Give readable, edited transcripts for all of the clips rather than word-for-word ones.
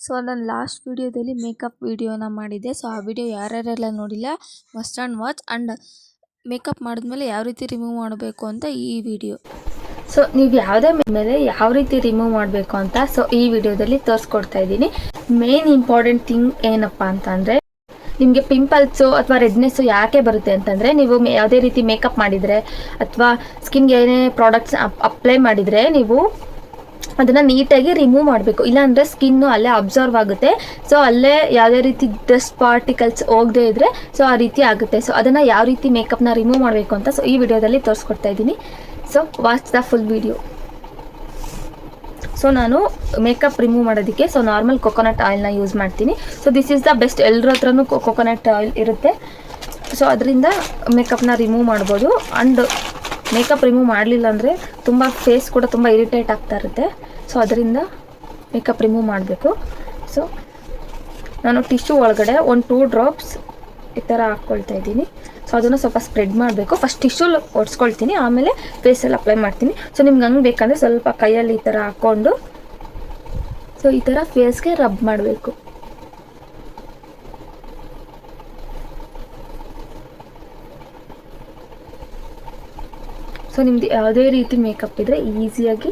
So ನಾನು last ವಿಡಿಯೋದಲ್ಲಿ makeup ವಿಡಿಯೋನ ಮಾಡಿದ್ದೆ. ಸೊ ಆ ವಿಡಿಯೋ ಯಾರ್ಯಾರೆಲ್ಲ ನೋಡಿಲ್ಲ must and watch. And makeup ಮಾಡಿದ್ಮೇಲೆ ಯಾವ ರೀತಿ ರಿಮೂವ್ ಮಾಡಬೇಕು ಅಂತ ಈ ವಿಡಿಯೋ. ಸೊ ನೀವು ಯಾವುದೇ ಮೇಲೆ ಯಾವ ರೀತಿ ರಿಮೂವ್ ಮಾಡಬೇಕು ಅಂತ ಸೊ ಈ ವಿಡಿಯೋದಲ್ಲಿ ತೋರಿಸ್ಕೊಡ್ತಾ ಇದ್ದೀನಿ. ಮೇನ್ ಇಂಪಾರ್ಟೆಂಟ್ ಥಿಂಗ್ ಏನಪ್ಪ ಅಂತಂದರೆ, ನಿಮಗೆ ಪಿಂಪಲ್ಸು ಅಥವಾ ರೆಡ್ನೆಸ್ಸು ಯಾಕೆ ಬರುತ್ತೆ ಅಂತಂದರೆ, ನೀವು ಯಾವುದೇ ರೀತಿ ಮೇಕಪ್ ಮಾಡಿದರೆ ಅಥವಾ ಸ್ಕಿನ್ಗೆ ಏನೇ ಪ್ರಾಡಕ್ಟ್ಸ್ ಅಪ್ಲೈ ಮಾಡಿದರೆ ನೀವು ಅದನ್ನು ನೀಟಾಗಿ ರಿಮೂವ್ ಮಾಡಬೇಕು. ಇಲ್ಲಾಂದರೆ ಸ್ಕಿನ್ನು ಅಲ್ಲೇ ಅಬ್ಸರ್ವ್ ಆಗುತ್ತೆ. ಸೊ ಅಲ್ಲೇ ಯಾವುದೇ ರೀತಿ ಡಸ್ಟ್ ಪಾರ್ಟಿಕಲ್ಸ್ ಹೋಗದೇ ಇದ್ದರೆ ಸೊ ಆ ರೀತಿ ಆಗುತ್ತೆ. ಸೊ ಅದನ್ನು ಯಾವ ರೀತಿ ಮೇಕಪ್ನ ರಿಮೂವ್ ಮಾಡಬೇಕು ಅಂತ ಸೊ ಈ ವಿಡಿಯೋದಲ್ಲಿ ತೋರಿಸ್ಕೊಡ್ತಾ ಇದ್ದೀನಿ. So watch the full video. So ನಾನು ಮೇಕಪ್ ರಿಮೂವ್ ಮಾಡೋದಕ್ಕೆ ಸೊ ನಾರ್ಮಲ್ ಕೊಕೊನಟ್ ಆಯಿಲ್ನ ಯೂಸ್ ಮಾಡ್ತೀನಿ. So this is the best. ಎಲ್ಲರ ಹತ್ರನೂ ಕೊಕೊನಟ್ ಆಯಿಲ್ ಇರುತ್ತೆ. ಸೊ ಅದರಿಂದ ಮೇಕಪ್ನ ರಿಮೂವ್ ಮಾಡ್ಬೋದು. ಆ್ಯಂಡ್ ಮೇಕಪ್ ರಿಮೂವ್ ಮಾಡಲಿಲ್ಲ ಅಂದರೆ ತುಂಬ ಫೇಸ್ ಕೂಡ ತುಂಬ ಇರಿಟೇಟ್ ಆಗ್ತಾ ಇರುತ್ತೆ. ಸೊ ಅದರಿಂದ ಮೇಕಪ್ ರಿಮೂವ್ ಮಾಡಬೇಕು. ಸೊ ನಾನು ಟಿಶ್ಯೂ ಒಳಗಡೆ 1-2 ಡ್ರಾಪ್ಸ್ ಈ ಥರ ಹಾಕ್ಕೊಳ್ತಾ ಇದ್ದೀನಿ. ಸೊ ಅದನ್ನು ಸ್ವಲ್ಪ ಸ್ಪ್ರೆಡ್ ಮಾಡಬೇಕು. ಫಸ್ಟ್ ಟಿಶ್ಯೂ ಒಡ್ಸ್ಕೊಳ್ತೀನಿ, ಆಮೇಲೆ ಫೇಸಲ್ಲಿ ಅಪ್ಲೈ ಮಾಡ್ತೀನಿ. ಸೊ ನಿಮ್ಗೆ ಹಂಗೆ ಬೇಕಂದರೆ ಸ್ವಲ್ಪ ಕೈಯಲ್ಲಿ ಈ ಥರ ಹಾಕ್ಕೊಂಡು ಸೊ ಈ ಥರ ಫೇಸ್ಗೆ ರಬ್ ಮಾಡಬೇಕು. ಸೊ ನಿಮ್ಮದು ಯಾವುದೇ ರೀತಿ ಮೇಕಪ್ ಇದ್ದರೆ ಈಸಿಯಾಗಿ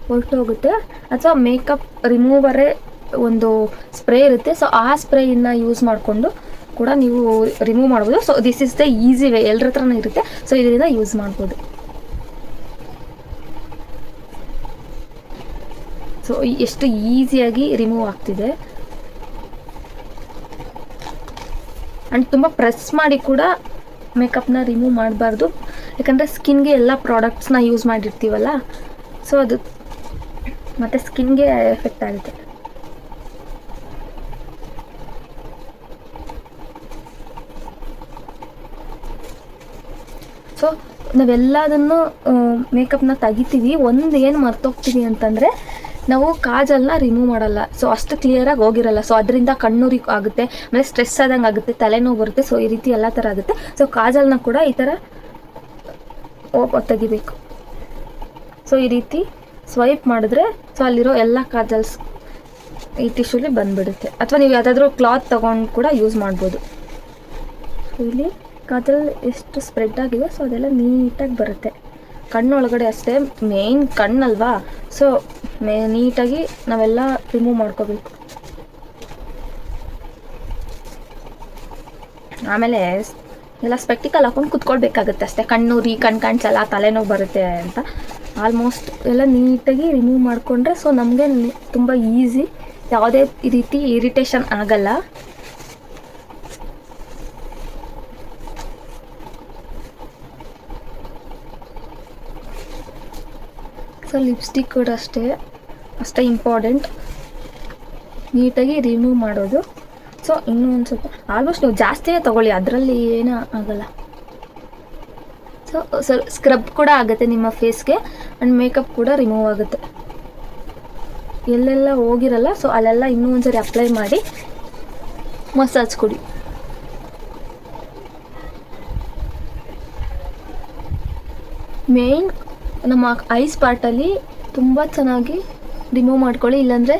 ಹೊರಟೋಗುತ್ತೆ. ಅಥವಾ ಮೇಕಪ್ ರಿಮೂವರೇ ಒಂದು ಸ್ಪ್ರೇ ಇರುತ್ತೆ. ಸೊ ಆ ಸ್ಪ್ರೇಯನ್ನು ಯೂಸ್ ಮಾಡಿಕೊಂಡು ಕೂಡ ನೀವು ರಿಮೂವ್ ಮಾಡ್ಬೋದು. So this is the easy way. ಎಲ್ಲರ ಹತ್ರನೂ ಇರುತ್ತೆ. ಸೊ ಇದರಿಂದ ಯೂಸ್ ಮಾಡ್ಬೋದು. ಸೊ ಎಷ್ಟು ಈಸಿಯಾಗಿ ರಿಮೂವ್ ಆಗ್ತಿದೆ. ಆ್ಯಂಡ್ ತುಂಬ ಪ್ರೆಸ್ ಮಾಡಿ ಕೂಡ ಮೇಕಪ್ನ ರಿಮೂವ್ ಮಾಡಬಾರ್ದು. ಯಾಕಂದರೆ ಸ್ಕಿನ್ಗೆ ಎಲ್ಲ ಪ್ರಾಡಕ್ಟ್ಸ್ನ ಯೂಸ್ ಮಾಡಿರ್ತೀವಲ್ಲ, ಸೊ ಅದು ಮತ್ತು ಸ್ಕಿನ್ಗೆ ಎಫೆಕ್ಟ್ ಆಗುತ್ತೆ. ಸೊ ನಾವೆಲ್ಲದನ್ನು ಮೇಕಪ್ನ ತೆಗಿತೀವಿ. ಒಂದು ಏನು ಮರ್ತೋಗ್ತೀವಿ ಅಂತಂದರೆ, ನಾವು ಕಾಜಲ್ನ ರಿಮೂವ್ ಮಾಡಲ್ಲ. ಸೊ ಅಷ್ಟು ಕ್ಲಿಯರಾಗಿ ಹೋಗಿರಲ್ಲ. ಸೊ ಅದರಿಂದ ಕಣ್ಣುರಿ ಆಗುತ್ತೆ, ಆಮೇಲೆ ಸ್ಟ್ರೆಸ್ ಆದಂಗೆ ಆಗುತ್ತೆ, ತಲೆನೋವು ಬರುತ್ತೆ. ಸೊ ಈ ರೀತಿ ಎಲ್ಲ ಥರ ಆಗುತ್ತೆ. ಸೊ ಕಾಜಲ್ನ ಕೂಡ ಈ ಥರ ತೆಗಿಬೇಕು. ಸೊ ಈ ರೀತಿ ಸ್ವೈಪ್ ಮಾಡಿದ್ರೆ ಸೊ ಅಲ್ಲಿರೋ ಎಲ್ಲ ಕಾಜಲ್ಸ್ ಈ ಟಿಶ್ಯೂಲಿ ಬಂದುಬಿಡುತ್ತೆ. ಅಥವಾ ನೀವು ಯಾವುದಾದ್ರೂ ಕ್ಲಾತ್ ತೊಗೊಂಡು ಕೂಡ ಯೂಸ್ ಮಾಡ್ಬೋದು. ಸೊ ಇಲ್ಲಿ ಕಾಜಲ್ ಎಷ್ಟು ಸ್ಪ್ರೆಡ್ ಆಗಿದೆ ಸೊ ಅದೆಲ್ಲ ನೀಟಾಗಿ ಬರುತ್ತೆ. ಕಣ್ಣೊಳಗಡೆ ಅಷ್ಟೇ, ಮೇಯ್ನ್ ಕಣ್ಣಲ್ವಾ. ಸೊ ನೀಟಾಗಿ ನಾವೆಲ್ಲ ರಿಮೂವ್ ಮಾಡ್ಕೋಬೇಕು. ಆಮೇಲೆ ಎಲ್ಲ ಸ್ಪೆಕ್ಟಿಕಲ್ ಹಾಕೊಂಡು ಕುತ್ಕೊಳ್ಬೇಕಾಗುತ್ತೆ ಅಷ್ಟೇ. ಕಣ್ಣುರಿ, ಕಣ್ಣು ಕಾಣಿಸಲ್ಲ, ತಲೆನೋವು ಬರುತ್ತೆ ಅಂತ. ಆಲ್ಮೋಸ್ಟ್ ಎಲ್ಲ ನೀಟಾಗಿ ರಿಮೂವ್ ಮಾಡಿಕೊಂಡ್ರೆ ಸೊ ನಮಗೆ ತುಂಬ ಈಸಿ. ಯಾವುದೇ ರೀತಿ ಇರಿಟೇಷನ್ ಆಗಲ್ಲ. ಸೊ ಲಿಪ್ಸ್ಟಿಕ್ ಕೂಡ ಅಷ್ಟೇ ಇಂಪಾರ್ಟೆಂಟ್, ನೀಟಾಗಿ ರಿಮೂವ್ ಮಾಡೋದು. ಸೊ ಇನ್ನೂ ಒಂದು ಸ್ವಲ್ಪ ಆಲ್ಮೋಸ್ಟ್ ನೀವು ಜಾಸ್ತಿನೇ ತೊಗೊಳ್ಳಿ, ಅದರಲ್ಲಿ ಏನೂ ಆಗಲ್ಲ. ಸೊ ಸ್ಕ್ರಬ್ ಕೂಡ ಆಗುತ್ತೆ ನಿಮ್ಮ ಫೇಸ್ಗೆ. ಆ್ಯಂಡ್ ಮೇಕಪ್ ಕೂಡ ರಿಮೂವ್ ಆಗುತ್ತೆ. ಎಲ್ಲೆಲ್ಲ ಹೋಗಿರಲ್ಲ ಸೊ ಅಲ್ಲೆಲ್ಲ ಇನ್ನೂ ಒಂದು ಸರಿ ಅಪ್ಲೈ ಮಾಡಿ ಮಸಾಜ್ ಕೊಡಿ. ಮೇಯ್ನ್ ನಮ್ಮ ಐಸ್ ಪಾರ್ಟಲ್ಲಿ ತುಂಬ ಚೆನ್ನಾಗಿ ರಿಮೂವ್ ಮಾಡ್ಕೊಳ್ಳಿ. ಇಲ್ಲಾಂದರೆ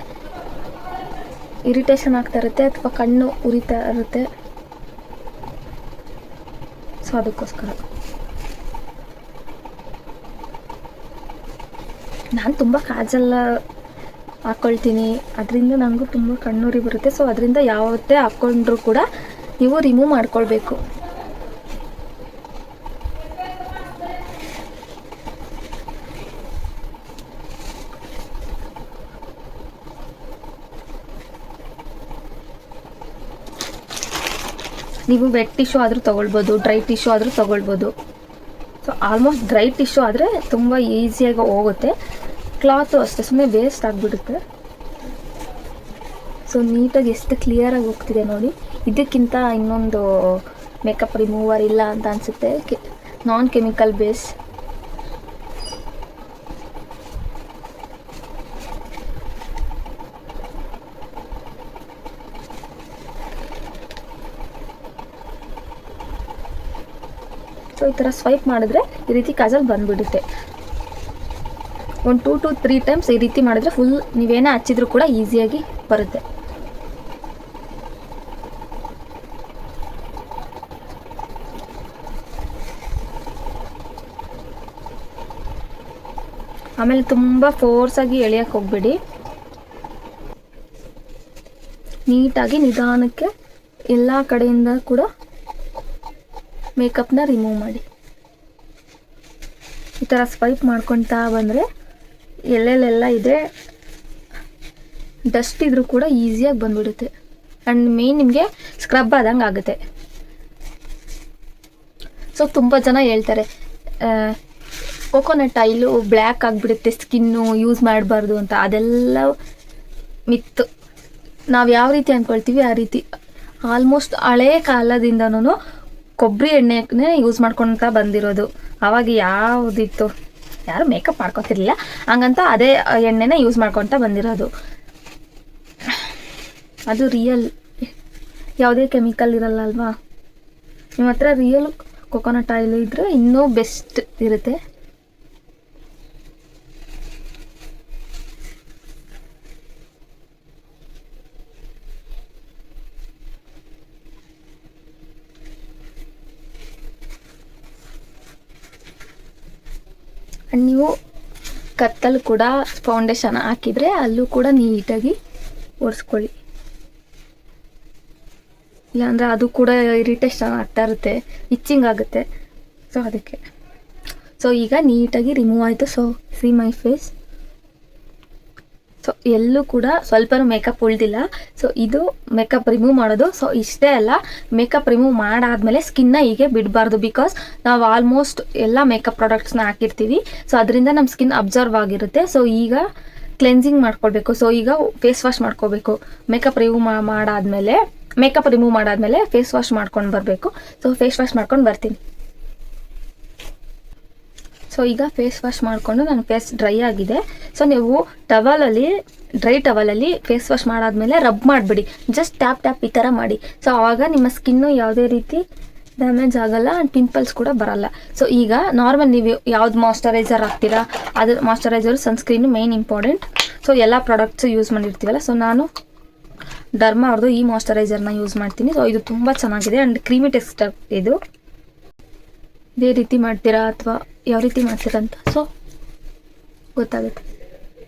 ಇರಿಟೇಷನ್ ಆಗ್ತಾ ಇರುತ್ತೆ ಅಥವಾ ಕಣ್ಣು ಉರಿತಾ ಇರುತ್ತೆ. ಸೊ ಅದಕ್ಕೋಸ್ಕರ ನಾನು ತುಂಬ ಕಾಜೆಲ್ಲ ಹಾಕ್ಕೊಳ್ತೀನಿ. ಅದರಿಂದ ನನಗೂ ತುಂಬ ಕಣ್ಣುರಿ ಬರುತ್ತೆ. ಸೊ ಅದರಿಂದ ಯಾವತ್ತೇ ಹಾಕ್ಕೊಂಡ್ರೂ ಕೂಡ ನೀವು ರಿಮೂವ್ ಮಾಡ್ಕೊಳ್ಬೇಕು. ನೀವು ವೆಟ್ ಟಿಶ್ಯೂ ಆದರೂ ತೊಗೊಳ್ಬೋದು, ಡ್ರೈ ಟಿಶ್ಯೂ ಆದರೂ ತೊಗೊಳ್ಬೋದು. ಸೊ ಆಲ್ಮೋಸ್ಟ್ ಡ್ರೈ ಟಿಶ್ಯೂ ಆದರೆ ತುಂಬ ಈಸಿಯಾಗಿ ಹೋಗುತ್ತೆ. ಕ್ಲಾತು ಅಷ್ಟೇ, ಸುಮ್ಮನೆ ವೇಸ್ಟ್ ಆಗಿಬಿಡುತ್ತೆ. ಸೊ ನೀಟಾಗಿ ಎಷ್ಟು ಕ್ಲಿಯರಾಗಿ ಹೋಗ್ತಿದೆ ನೋಡಿ. ಇದಕ್ಕಿಂತ ಇನ್ನೊಂದು ಮೇಕಪ್ ರಿಮೂವರ್ ಇಲ್ಲ ಅಂತ ಅನಿಸುತ್ತೆ. ನಾನ್ ಕೆಮಿಕಲ್ ಬೇಸ್. ಸೊ ಈ ಥರ ಸ್ವೈಪ್ ಮಾಡಿದ್ರೆ ಈ ರೀತಿ ಕಾಜಲ್ ಬಂದುಬಿಡುತ್ತೆ. ಒಂದು 2 to 3 ಟೈಮ್ಸ್ ಈ ರೀತಿ ಮಾಡಿದ್ರೆ ಫುಲ್ ನೀವೇನೇ ಹಚ್ಚಿದ್ರೂ ಕೂಡ ಈಸಿಯಾಗಿ ಬರುತ್ತೆ. ಆಮೇಲೆ ತುಂಬ ಫೋರ್ಸಾಗಿ ಎಳೆಯೋಕ್ಕೆ ಹೋಗಬೇಡಿ. ನೀಟಾಗಿ ನಿಧಾನಕ್ಕೆ ಎಲ್ಲ ಕಡೆಯಿಂದ ಕೂಡ ಮೇಕಪ್ನ ರಿಮೂವ್ ಮಾಡಿ. ಈ ಥರ ಸ್ವೈಪ್ ಮಾಡ್ಕೊತಾ ಬಂದರೆ ಎಲ್ಲೆಲ್ಲೆಲ್ಲ ಇದೆ ಡಸ್ಟ್ ಇದ್ರೂ ಕೂಡ ಈಸಿಯಾಗಿ ಬಂದ್ಬಿಡುತ್ತೆ. ಆ್ಯಂಡ್ ಮೇನ್ ನಿಮಗೆ ಸ್ಕ್ರಬ್ ಆದಂಗೆ ಆಗುತ್ತೆ. ಸೊ ತುಂಬ ಜನ ಹೇಳ್ತಾರೆ ಕೋಕೋನಟ್ ಆಯಿಲು ಬ್ಲ್ಯಾಕ್ ಆಗಿಬಿಡುತ್ತೆ, ಸ್ಕಿನ್ನು ಯೂಸ್ ಮಾಡಬಾರ್ದು ಅಂತ. ಅದೆಲ್ಲ ಮಿತ್ತು. ನಾವು ಯಾವ ರೀತಿ ಅಂದ್ಕೊಳ್ತೀವಿ ಆ ರೀತಿ. ಆಲ್ಮೋಸ್ಟ್ ಹಳೇ ಕಾಲದಿಂದನೂ ಕೊಬ್ಬರಿ ಎಣ್ಣೆನೇ ಯೂಸ್ ಮಾಡ್ಕೊತ ಬಂದಿರೋದು. ಆವಾಗ ಯಾವುದಿತ್ತು, ಯಾರು ಮೇಕಪ್ ಮಾಡ್ಕೊತಿರ್ಲಿಲ್ಲ, ಹಂಗಂತ ಅದೇ ಎಣ್ಣೆನ ಯೂಸ್ ಮಾಡ್ಕೊತ ಬಂದಿರೋದು. ಅದು ರಿಯಲ್, ಯಾವುದೇ ಕೆಮಿಕಲ್ ಇರಲ್ಲ ಅಲ್ವಾ. ನಿಮ್ಮ ಹತ್ರ ರಿಯಲ್ ಕೊಕೊನಟ್ ಆಯಿಲ್ ಇದ್ದರೆ ಇನ್ನೂ ಬೆಸ್ಟ್ ಇರುತ್ತೆ. ಆ್ಯಂಡ್ ನೀವು ಕತ್ತಲು ಕೂಡ ಫೌಂಡೇಶನ್ ಹಾಕಿದರೆ ಅಲ್ಲೂ ಕೂಡ ನೀಟಾಗಿ ಒರೆಸ್ಕೊಳ್ಳಿ. ಇಲ್ಲಾಂದರೆ ಅದು ಕೂಡ ಇರಿಟೇಷನ್ ಆಗ್ತಾ ಇರುತ್ತೆ, ಇಚ್ಚಿಂಗ್ ಆಗುತ್ತೆ. ಸೊ ಅದಕ್ಕೆ. ಸೊ ಈಗ ನೀಟಾಗಿ ರಿಮೂವ್ ಆಯಿತು. So see my face. So ಎಲ್ಲೂ ಕೂಡ ಸ್ವಲ್ಪನೂ ಮೇಕಪ್ ಉಳಿದಿಲ್ಲ. ಸೊ ಇದು ಮೇಕಪ್ ರಿಮೂವ್ ಮಾಡೋದು. ಸೊ ಇಷ್ಟೇ ಅಲ್ಲ, ಮೇಕಪ್ ರಿಮೂವ್ ಮಾಡಾದಮೇಲೆ ಸ್ಕಿನ್ನ ಹೀಗೆ ಬಿಡಬಾರ್ದು. ಬಿಕಾಸ್ ನಾವು ಆಲ್ಮೋಸ್ಟ್ ಎಲ್ಲ ಮೇಕಪ್ ಪ್ರಾಡಕ್ಟ್ಸ್ನ ಹಾಕಿರ್ತೀವಿ. ಸೊ ಅದರಿಂದ ನಮ್ಮ ಸ್ಕಿನ್ ಅಬ್ಸರ್ವ್ ಆಗಿರುತ್ತೆ. ಸೊ ಈಗ ಕ್ಲೆನ್ಸಿಂಗ್ ಮಾಡ್ಕೊಳ್ಬೇಕು. ಸೊ ಈಗ ಫೇಸ್ ವಾಶ್ ಮಾಡ್ಕೋಬೇಕು. ಮೇಕಪ್ ರಿಮೂವ್ ಮಾಡಾದ್ಮೇಲೆ ಫೇಸ್ ವಾಶ್ ಮಾಡ್ಕೊಂಡು ಬರಬೇಕು. ಸೊ ಫೇಸ್ ವಾಶ್ ಮಾಡ್ಕೊಂಡು ಬರ್ತೀನಿ. ಸೊ ಈಗ ಫೇಸ್ ವಾಶ್ ಮಾಡಿಕೊಂಡು ನನ್ನ ಫೇಸ್ ಡ್ರೈ ಆಗಿದೆ. ಸೊ ನೀವು ಡ್ರೈ ಟವಲಲ್ಲಿ ಫೇಸ್ ವಾಶ್ ಮಾಡಾದ್ಮೇಲೆ ರಬ್ ಮಾಡಿಬಿಡಿ. ಜಸ್ಟ್ ಟ್ಯಾಪ್ ಈ ಥರ ಮಾಡಿ. ಸೊ ಆವಾಗ ನಿಮ್ಮ ಸ್ಕಿನ್ನು ಯಾವುದೇ ರೀತಿ ಡ್ಯಾಮೇಜ್ ಆಗಲ್ಲ ಆ್ಯಂಡ್ ಪಿಂಪಲ್ಸ್ ಕೂಡ ಬರಲ್ಲ. ಸೊ ಈಗ ನಾರ್ಮಲ್ ನೀವು ಯಾವ್ದು ಮಾಯ್ಶ್ಚರೈಸರ್ ಹಾಕ್ತೀರಾ, ಅದು moisturiser sunscreen main important. So ಎಲ್ಲ ಪ್ರಾಡಕ್ಟ್ಸು ಯೂಸ್ ಮಾಡಿರ್ತೀವಲ್ಲ. ಸೊ ನಾನು ಡರ್ಮಾ ಅವ್ರದ್ದು ಈ ಮಾಯ್ಶ್ಚರೈಸರ್ನ ಯೂಸ್ ಮಾಡ್ತೀನಿ. ಸೊ ಇದು ತುಂಬ ಚೆನ್ನಾಗಿದೆ ಆ್ಯಂಡ್ ಕ್ರೀಮಿ ಟೆಕ್ಸ್ಚರ್ ಇದು. ಇದೇ ರೀತಿ ಮಾಡ್ತೀರಾ ಅಥವಾ ಯಾವ ರೀತಿ ಮಾಡ್ತೀರಾ ಅಂತ ಸೊ ಗೊತ್ತಾಗುತ್ತೆ.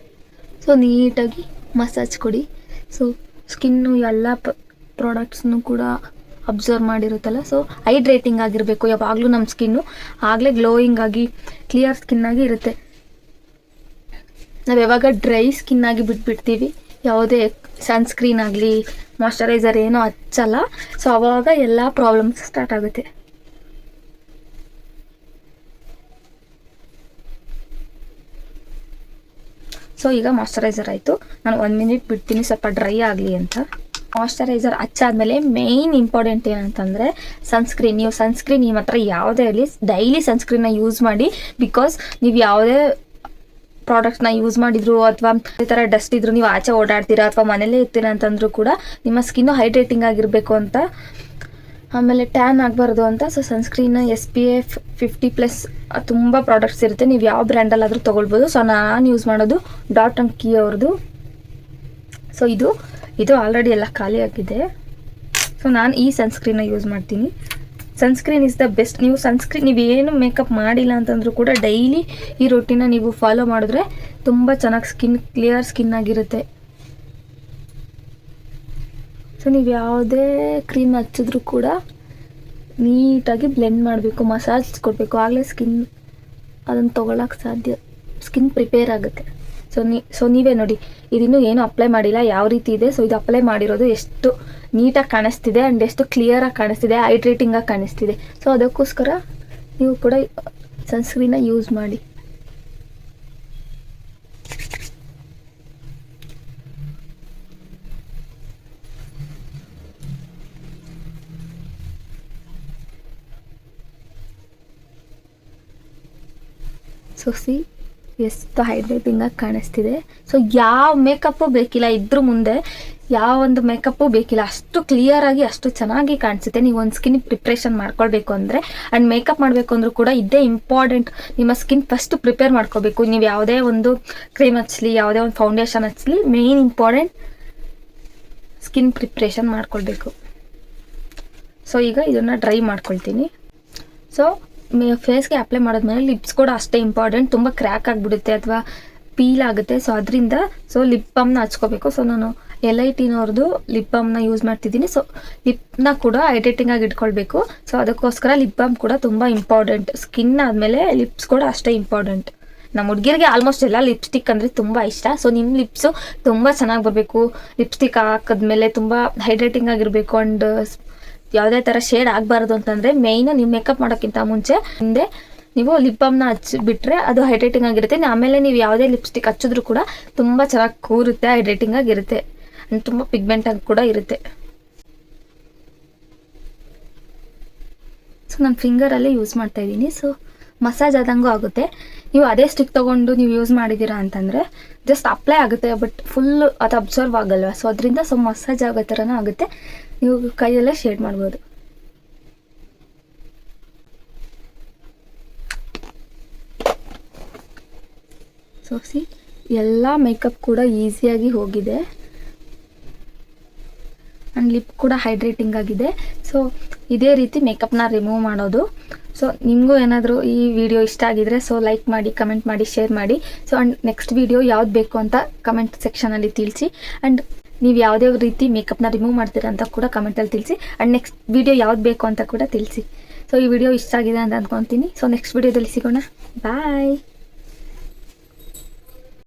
ಸೊ ನೀಟಾಗಿ ಮಸಾಜ್ ಕೊಡಿ. ಸೊ ಸ್ಕಿನ್ನು ಎಲ್ಲ ಪ್ರಾಡಕ್ಟ್ಸ್ನು ಕೂಡ ಅಬ್ಸರ್ವ್ ಮಾಡಿರುತ್ತಲ್ಲ. ಸೊ ಹೈಡ್ರೇಟಿಂಗ್ ಆಗಿರಬೇಕು ಯಾವಾಗಲೂ ನಮ್ಮ ಸ್ಕಿನ್ನು. ಆಗಲೇ ಗ್ಲೋಯಿಂಗ್ ಆಗಿ ಕ್ಲಿಯರ್ ಸ್ಕಿನ್ನಾಗಿ ಇರುತ್ತೆ. ನಾವು ಯಾವಾಗ ಡ್ರೈ ಸ್ಕಿನ್ನಾಗಿ ಬಿಟ್ಬಿಡ್ತೀವಿ, ಯಾವುದೇ ಸನ್ಸ್ಕ್ರೀನ್ ಆಗಲಿ ಮಾಯ್ಶ್ಚರೈಸರ್ ಏನೋ ಹಚ್ಚಲ್ಲ. ಸೊ ಆವಾಗ ಎಲ್ಲ ಪ್ರಾಬ್ಲಮ್ಸ್ ಸ್ಟಾರ್ಟ್ ಆಗುತ್ತೆ. ಸೊ ಈಗ ಮಾಯ್ಶ್ಚರೈಸರ್ ಆಯಿತು. ನಾನು 1 ಮಿನಿಟ್ ಬಿಡ್ತೀನಿ ಸ್ವಲ್ಪ ಡ್ರೈ ಆಗಲಿ ಅಂತ. ಮಾಯ್ಶ್ಚರೈಸರ್ ಹಚ್ಚಾದ್ಮೇಲೆ ಮೇಯ್ನ್ ಇಂಪಾರ್ಟೆಂಟ್ ಏನಂತಂದರೆ ಸನ್ಸ್ಕ್ರೀನ್. ನೀವು ಸನ್ಸ್ಕ್ರೀನ್ ನಿಮ್ಮ ಹತ್ರ ಯಾವುದೇ ಇರಲಿ ಡೈಲಿ ಸನ್ಸ್ಕ್ರೀನ್ನ ಯೂಸ್ ಮಾಡಿ. ಬಿಕಾಸ್ ನೀವು ಯಾವುದೇ ಪ್ರಾಡಕ್ಟ್ಸ್ನ ಯೂಸ್ ಮಾಡಿದ್ರು ಅಥವಾ ಈ ಥರ ಡಸ್ಟ್ ಇದ್ರು, ನೀವು ಆಚೆ ಓಡಾಡ್ತೀರಾ ಅಥವಾ ಮನೇಲೇ ಇರ್ತೀರ ಅಂತಂದ್ರೂ ಕೂಡ ನಿಮ್ಮ ಸ್ಕಿನ್ನು ಹೈಡ್ರೇಟಿಂಗ್ ಆಗಿರಬೇಕು ಅಂತ, ಆಮೇಲೆ ಟ್ಯಾನ್ ಆಗಬಾರ್ದು ಅಂತ. ಸೊ ಸನ್ಸ್ಕ್ರೀನ್ನ SPF 50+ ತುಂಬ ಪ್ರಾಡಕ್ಟ್ಸ್ ಇರುತ್ತೆ. ನೀವು ಯಾವ ಬ್ರ್ಯಾಂಡಲ್ಲಾದರೂ ತೊಗೊಳ್ಬೋದು. ಸೊ ನಾನು ಯೂಸ್ ಮಾಡೋದು ಡಾಟ್ ಆ್ಯಂಡ್ ಕೀ ಅವ್ರದ್ದು. ಸೊ ಇದು ಆಲ್ರೆಡಿ ಎಲ್ಲ ಖಾಲಿ ಆಗಿದೆ. ಸೊ ನಾನು ಈ ಸನ್ಸ್ಕ್ರೀನ್ನ ಯೂಸ್ ಮಾಡ್ತೀನಿ. Sunscreen is the best. ನೀವೇನು ಮೇಕಪ್ ಮಾಡಿಲ್ಲ ಅಂತಂದ್ರೂ ಕೂಡ ಡೈಲಿ ಈ ರೊಟೀನ ನೀವು ಫಾಲೋ ಮಾಡಿದ್ರೆ ತುಂಬ ಚೆನ್ನಾಗಿ ಕ್ಲಿಯರ್ ಸ್ಕಿನ್ ಆಗಿರುತ್ತೆ. ಸೊ ನೀವು ಯಾವುದೇ ಕ್ರೀಮ್ ಹಚ್ಚಿದ್ರೂ ಕೂಡ ನೀಟಾಗಿ ಬ್ಲೆಂಡ್ ಮಾಡಬೇಕು, ಮಸಾಜ್ ಕೊಡಬೇಕು. ಆಗಲೇ ಸ್ಕಿನ್ ಅದನ್ನು ತೊಗೊಳಕ್ಕೆ ಸಾಧ್ಯ, ಸ್ಕಿನ್ ಪ್ರಿಪೇರ್ ಆಗುತ್ತೆ. ಸೊ ನೀವೇ ನೋಡಿ, ಇದಿನ್ನೂ ಏನು ಅಪ್ಲೈ ಮಾಡಿಲ್ಲ, ಯಾವ ರೀತಿ ಇದೆ. ಸೊ ಇದು ಅಪ್ಲೈ ಮಾಡಿರೋದು ಎಷ್ಟು ನೀಟಾಗಿ ಕಾಣಿಸ್ತಿದೆ ಆ್ಯಂಡ್ ಎಷ್ಟು ಕ್ಲಿಯರಾಗಿ ಕಾಣಿಸ್ತಿದೆ, ಹೈಡ್ರೇಟಿಂಗಾಗಿ ಕಾಣಿಸ್ತಿದೆ. ಸೊ ಅದಕ್ಕೋಸ್ಕರ ನೀವು ಕೂಡ ಸನ್ಸ್ಕ್ರೀನ್ನ ಯೂಸ್ ಮಾಡಿ. ಸೊ ಎಷ್ಟು ಹೈಡ್ರೇಟಿಂಗಾಗಿ ಕಾಣಿಸ್ತಿದೆ. ಸೊ ಯಾವ ಮೇಕಪ್ಪು ಬೇಕಿಲ್ಲ, ಇದ್ರ ಮುಂದೆ ಯಾವ ಒಂದು ಮೇಕಪ್ಪು ಬೇಕಿಲ್ಲ. ಅಷ್ಟು ಕ್ಲಿಯರಾಗಿ ಅಷ್ಟು ಚೆನ್ನಾಗಿ ಕಾಣಿಸುತ್ತೆ. ನೀವು ಒಂದು ಸ್ಕಿನ್ ಪ್ರಿಪ್ರೇಷನ್ ಮಾಡ್ಕೊಳ್ಬೇಕು ಅಂದರೆ ಆ್ಯಂಡ್ ಮೇಕಪ್ ಮಾಡಬೇಕು ಅಂದರೂ ಕೂಡ ಇದೇ ಇಂಪಾರ್ಟೆಂಟ್. ನಿಮ್ಮ ಸ್ಕಿನ್ ಫಸ್ಟ್ ಪ್ರಿಪೇರ್ ಮಾಡ್ಕೋಬೇಕು. ನೀವು ಯಾವುದೇ ಒಂದು ಕ್ರೀಮ್ ಹಚ್ಚಲಿ, ಯಾವುದೇ ಒಂದು ಫೌಂಡೇಶನ್ ಹಚ್ಚಲಿ, ಮೇನ್ ಇಂಪಾರ್ಟೆಂಟ್ ಸ್ಕಿನ್ ಪ್ರಿಪ್ರೇಷನ್ ಮಾಡ್ಕೊಳ್ಬೇಕು. ಸೊ ಈಗ ಇದನ್ನು ಡ್ರೈ ಮಾಡ್ಕೊಳ್ತೀನಿ. ಸೊ ಫೇಸ್ಗೆ ಅಪ್ಲೈ ಮಾಡಿದ್ಮೇಲೆ ಲಿಪ್ಸ್ ಕೂಡ ಅಷ್ಟೇ ಇಂಪಾರ್ಟೆಂಟ್. ತುಂಬ ಕ್ರ್ಯಾಕ್ ಆಗಿಬಿಡುತ್ತೆ ಅಥವಾ ಪೀಲ್ ಆಗುತ್ತೆ. ಸೊ ಅದರಿಂದ ಲಿಪ್ ಬಾಮ್ನ ಹಚ್ಕೋಬೇಕು. ಸೊ ನಾನು LITನವ್ರದ್ದು ಲಿಪ್ ಬಾಮ್ನ ಯೂಸ್ ಮಾಡ್ತಿದ್ದೀನಿ. ಸೊ ಲಿಪ್ನ ಕೂಡ ಹೈಡ್ರೇಟಿಂಗ್ ಆಗಿ ಇಟ್ಕೊಳ್ಬೇಕು. ಸೊ ಅದಕ್ಕೋಸ್ಕರ ಲಿಪ್ ಬಾಮ್ ಕೂಡ ತುಂಬ ಇಂಪಾರ್ಟೆಂಟ್. ಸ್ಕಿನ್ ಆದಮೇಲೆ ಲಿಪ್ಸ್ ಕೂಡ ಅಷ್ಟೇ ಇಂಪಾರ್ಟೆಂಟ್. ನಮ್ಮ ಹುಡುಗಿರಿಗೆ ಆಲ್ಮೋಸ್ಟ್ ಎಲ್ಲ ಲಿಪ್ಸ್ಟಿಕ್ ಅಂದರೆ ತುಂಬ ಇಷ್ಟ. ಸೊ ನಿಮ್ಮ ಲಿಪ್ಸು ತುಂಬ ಚೆನ್ನಾಗಿ ಬರಬೇಕು. ಲಿಪ್ಸ್ಟಿಕ್ ಹಾಕಿದ್ಮೇಲೆ ತುಂಬ ಹೈಡ್ರೇಟಿಂಗ್ ಆಗಿರಬೇಕು. ಆ್ಯಂಡ್ ಯಾವುದೇ ಥರ ಶೇಡ್ ಆಗಬಾರ್ದು ಅಂತಂದರೆ ಮೇಯ್ನು ನೀವು ಮೇಕಪ್ ಮಾಡೋಕ್ಕಿಂತ ಮುಂಚೆ ಹಿಂದೆ ನೀವು ಲಿಪ್ ಬಾಮ್ನ ಹಚ್ಚಿಬಿಟ್ರೆ ಅದು ಹೈಡ್ರೇಟಿಂಗ್ ಆಗಿರುತ್ತೆ. ಆಮೇಲೆ ನೀವು ಯಾವುದೇ ಲಿಪ್ಸ್ಟಿಕ್ ಹಚ್ಚಿದ್ರೂ ಕೂಡ ತುಂಬ ಚೆನ್ನಾಗಿ ಕೂರುತ್ತೆ, ಹೈಡ್ರೇಟಿಂಗ್ ಆಗಿರುತ್ತೆ, ತುಂಬ ಪಿಗ್ಮೆಂಟ್ ಆಗಿ ಕೂಡ ಇರುತ್ತೆ. ಸೊ ನಾನು ಫಿಂಗರಲ್ಲೇ ಯೂಸ್ ಮಾಡ್ತಾಯಿದ್ದೀನಿ. ಸೊ ಮಸಾಜ್ ಆದಂಗೂ ಆಗುತ್ತೆ. ನೀವು ಅದೇ ಸ್ಟಿಕ್ ತೊಗೊಂಡು ನೀವು ಯೂಸ್ ಮಾಡಿದ್ದೀರಾ ಅಂತಂದರೆ ಜಸ್ಟ್ ಅಪ್ಲೈ ಆಗುತ್ತೆ, ಬಟ್ ಫುಲ್ಲು ಅದು ಅಬ್ಸರ್ವ್ ಆಗಲ್ವ. ಸೊ ಅದರಿಂದ ಮಸಾಜ್ ಆಗೋ ಥರನೂ ಆಗುತ್ತೆ. ನೀವು ಕೈಯಲ್ಲೇ ಶೇಡ್ ಮಾಡ್ಬೋದು. ಸೊ ಎಲ್ಲ ಮೇಕಪ್ ಕೂಡ ಈಸಿಯಾಗಿ ಹೋಗಿದೆ. ಆ್ಯಂಡ್ ಲಿಪ್ ಕೂಡ ಹೈಡ್ರೇಟಿಂಗ್ ಆಗಿದೆ. ಸೊ ಇದೇ ರೀತಿ ಮೇಕಪ್ನ ರಿಮೂವ್ ಮಾಡೋದು. ಸೊ ನಿಮಗೂ ಏನಾದರೂ ಈ ವಿಡಿಯೋ ಇಷ್ಟ ಆಗಿದರೆ ಲೈಕ್ ಮಾಡಿ, ಕಮೆಂಟ್ ಮಾಡಿ, ಶೇರ್ ಮಾಡಿ. ಸೊ ಆ್ಯಂಡ್ ನೆಕ್ಸ್ಟ್ ವಿಡಿಯೋ ಯಾವ್ದು ಬೇಕು ಅಂತ ಕಮೆಂಟ್ ಸೆಕ್ಷನಲ್ಲಿ ತಿಳಿಸಿ. ಆ್ಯಂಡ್ ನೀವು ಯಾವುದೇ ರೀತಿ ಮೇಕಪ್ನ ರಿಮೂವ್ ಮಾಡ್ತೀರಾ ಅಂತ ಕೂಡ ಕಮೆಂಟಲ್ಲಿ ತಿಳಿಸಿ. ಆ್ಯಂಡ್ ನೆಕ್ಸ್ಟ್ ವಿಡಿಯೋ ಯಾವ್ದು ಬೇಕು ಅಂತ ಕೂಡ ತಿಳಿಸಿ. ಸೊ ಈ ವಿಡಿಯೋ ಇಷ್ಟ ಆಗಿದೆ ಅಂತ ಅಂದ್ಕೊತೀನಿ. ಸೊ ನೆಕ್ಸ್ಟ್ ವಿಡಿಯೋದಲ್ಲಿ ಸಿಗೋಣ. ಬಾಯ್.